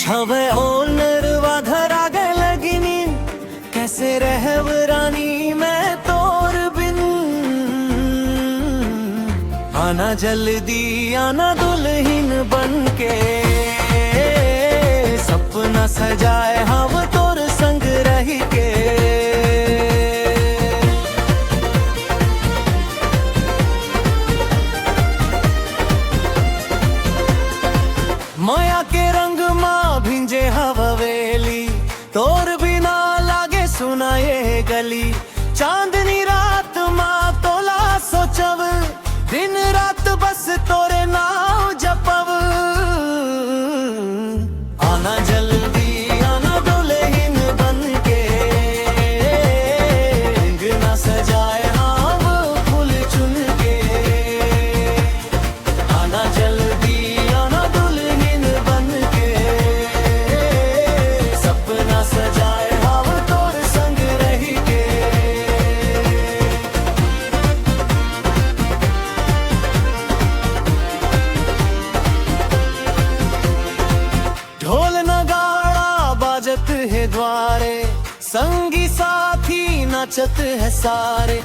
हवे ओनर वाधरा गए लगिनी कैसे रहवरानी मैं तोर बिन आना जल्दी आना दुल्हन बन के सपना सजाए हम तोर संग रह के माया के रंग माँ भिंजे हवेली तोर बिना लागे सुना ये गली चांदनी रात माँ तोला सोचव दिन रात बस तोरे नाम जपव आना जल्दी आना दुल्हन बन के अंगना सजाए हम फूल चुन के आना जल्दी आना दुल्हन बन के सपना सजाए हम तोर संग रह के ढोल नगाड़ा बाजत है द्वारे संगी साथी नाचत है सारे